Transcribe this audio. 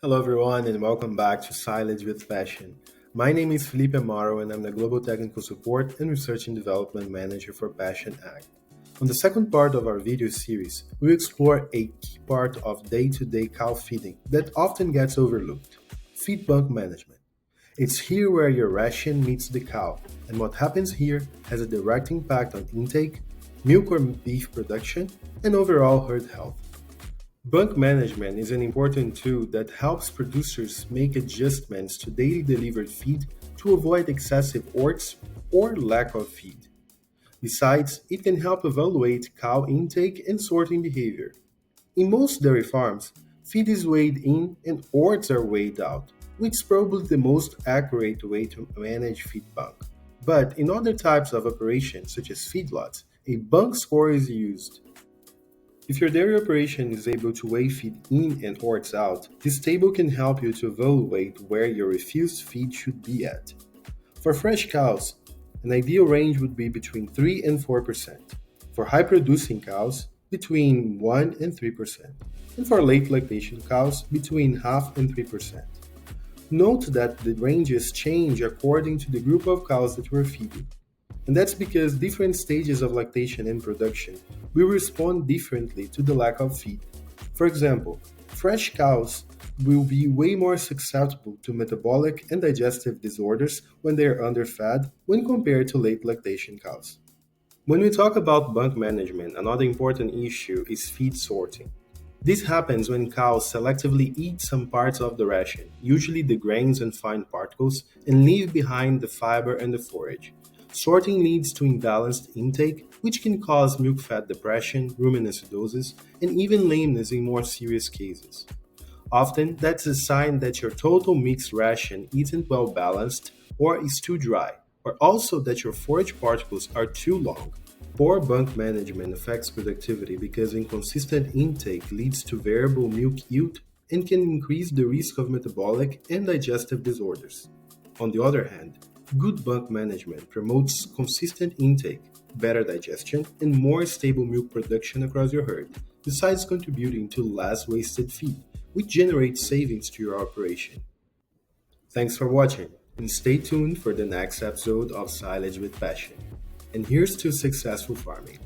Hello, everyone, and welcome back to Silage with Passion. My name is Felipe Amaro, and I'm the Global Technical Support and Research and Development Manager for Passion Act. On the second part of our video series, we explore a key part of day to day cow feeding that often gets overlooked: feed bunk management. It's here where your ration meets the cow, and what happens here has a direct impact on intake, milk or beef production, and overall herd health. Bunk management is an important tool that helps producers make adjustments to daily delivered feed to avoid excessive orts or lack of feed. Besides, it can help evaluate cow intake and sorting behavior. In most dairy farms, feed is weighed in and orts are weighed out, which is probably the most accurate way to manage feed bunk. But in other types of operations, such as feedlots, a bunk score is used. If your dairy operation is able to weigh feed in and orts out, this table can help you to evaluate where your refused feed should be at. For fresh cows, an ideal range would be between 3 and 4%. For high producing cows, between 1 and 3%. And for late lactation cows, between half and 3%. Note that the ranges change according to the group of cows that you are feeding. And that's because different stages of lactation and production will respond differently to the lack of feed. For example, fresh cows will be way more susceptible to metabolic and digestive disorders when they are underfed when compared to late lactation cows. When we talk about bunk management, another important issue is feed sorting. This happens when cows selectively eat some parts of the ration, usually the grains and fine particles, and leave behind the fiber and the forage. Sorting leads to imbalanced intake, which can cause milk fat depression, ruminant acidosis, and even lameness in more serious cases. Often, that's a sign that your total mixed ration isn't well balanced or is too dry, or also that your forage particles are too long. Poor bunk management affects productivity because inconsistent intake leads to variable milk yield and can increase the risk of metabolic and digestive disorders. On the other hand, good bunk management promotes consistent intake, better digestion, and more stable milk production across your herd, besides contributing to less wasted feed, which generates savings to your operation. Thanks for watching, and stay tuned for the next episode of Silage with Passion. And here's to successful farming.